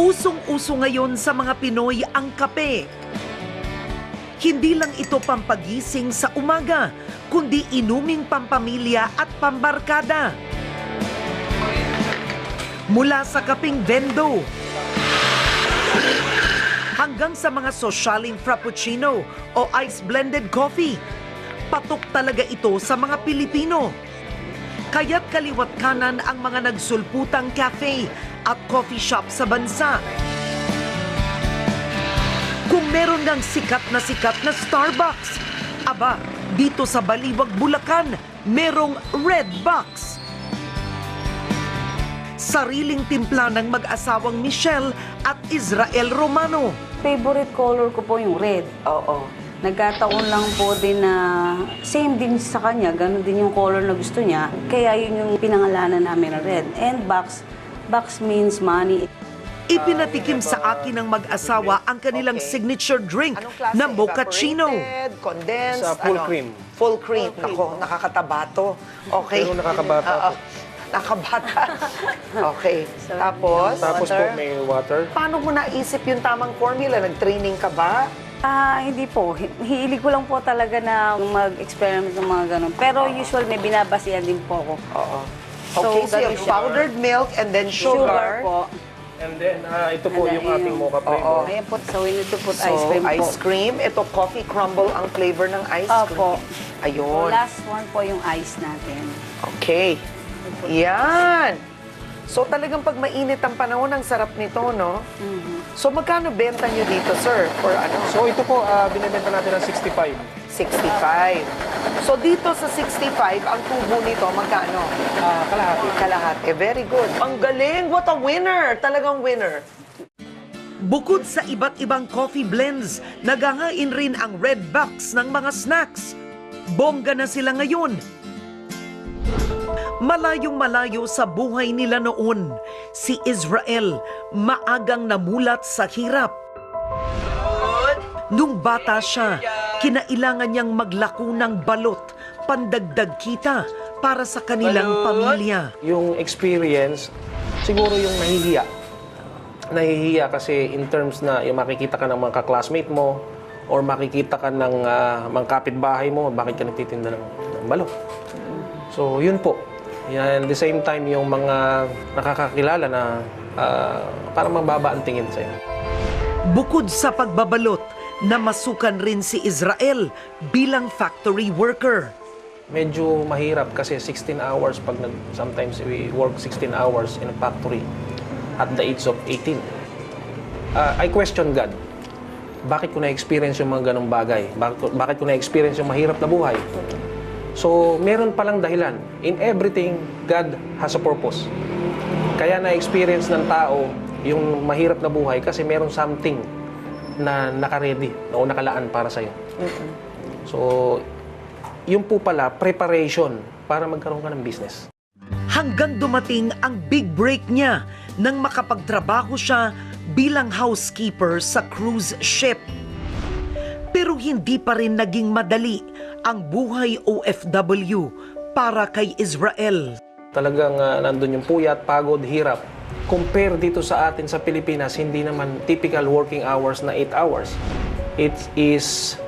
Usong-uso ngayon sa mga Pinoy ang kape. Hindi lang ito pampagising sa umaga, kundi inuming pampamilya at pambarkada. Mula sa kapeng Vendo hanggang sa mga sosyaling frappuccino o ice blended coffee, patok talaga ito sa mga Pilipino. Kaya't kaliwat kanan ang mga nagsulputang cafe at coffee shop sa bansa. Kung meron ng sikat na Starbucks, aba, dito sa Baliwag, Bulacan, merong Red Box. Sariling timpla ng mag-asawang Michelle at Israel Romano. Favorite color ko po yung red. Oo. Nagkataon lang po din na same din sa kanya, ganun din yung color na gusto niya. Kaya yun yung pinangalanan namin na red. And box means money. Ipinatikim sa akin ng mag-asawa ang kanilang signature drink na mochaccino. Condensed, Sa full cream. Full cream. Nako, nakakataba to. Okay. Pero nakakabata po. Nakabata. Okay. Tapos Tapos po may water. paano mo naisip yung tamang formula? Nag-training ka ba? Hindi po. Hilig ko lang po talaga na mag-experiment ng mga ganun. Pero usual may binabasihan din po ako. Oo. So, Okay, so, ganun yung siya. powdered milk and then sugar. po. And then, ito po And yung then, ating mocha Oo. flavor. Ayan po. So, we need to put So, ice cream po. ice cream. Ito, coffee crumble ang flavor ng ice cream. Opo. So, Ayun. last one po yung ice natin. Okay. Yan. So, talagang pag mainit ang panahon, ang sarap nito, no? So, magkano benta nyo dito, sir? For ano? So ito po, binibenta natin ng 65. 65. So, dito sa 65, ang tubo nito, magkano? Kalahati. Kalahati. Very good. Ang galing. What a winner. Talagang winner. Bukod sa iba't ibang coffee blends, nagangain rin ang Red Box ng mga snacks. Bongga na sila ngayon. Malayong malayo sa buhay nila noon, si Israel maagang namulat sa hirap. Nung bata siya, kinailangan niyang maglako ng balot, pandagdag kita para sa kanilang pamilya. Yung experience, siguro yung nahihiya. Nahihiya kasi in terms na yung makikita ka ng mga ka-classmate mo or makikita ka ng mga kapitbahay mo, bakit ka nagtitinda ng balot. So, yun po. Yan, at the same time, yung mga nakakakilala na parang mababa ang tingin sa'yo. Bukod sa pagbabalot, namasukan rin si Israel bilang factory worker. Medyo mahirap kasi 16 hours pag sometimes we work 16 hours in a factory at the age of 18. I question God. Bakit ko na-experience yung mga ganong bagay? Bakit ko na-experience yung mahirap na buhay? So, meron palang dahilan. In everything, God has a purpose. Kaya na-experience ng tao yung mahirap na buhay kasi meron something na naka-ready o nakalaan para sa'yo. So, yun po pala, preparation para magkaroon ka ng business. Hanggang dumating ang big break niya nang makapagtrabaho siya bilang housekeeper sa cruise ship. Pero hindi pa rin naging madali ang buhay OFW para kay Israel. Talagang nandun yung puyat, pagod, hirap. Compare dito sa atin sa Pilipinas, hindi naman typical working hours na 8 hours. It is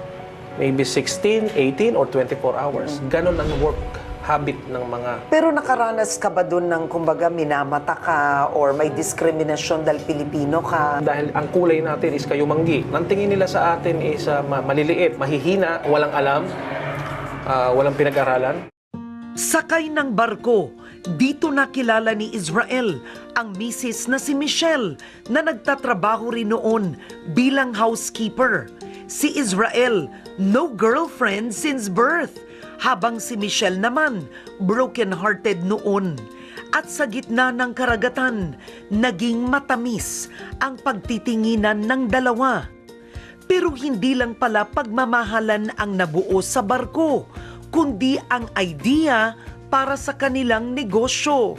maybe 16, 18, or 24 hours. Ganon ang work habit ng mga... Pero nakaranas ka ba dun ng, kumbaga, minamata ka or may diskriminasyon dahil Pilipino ka? Dahil ang kulay natin is kayumanggi. Ang tingin nila sa atin is maliliit, mahihina, walang alam, walang pinag-aralan. Sakay ng barko, dito nakilala ni Israel ang misis na si Michelle na nagtatrabaho rin noon bilang housekeeper. Si Israel, no girlfriend since birth, habang si Michelle naman, broken-hearted noon. At sa gitna ng karagatan, naging matamis ang pagtitinginan ng dalawa. Pero hindi lang pala pagmamahalan ang nabuo sa barko, kundi ang idea para sa kanilang negosyo.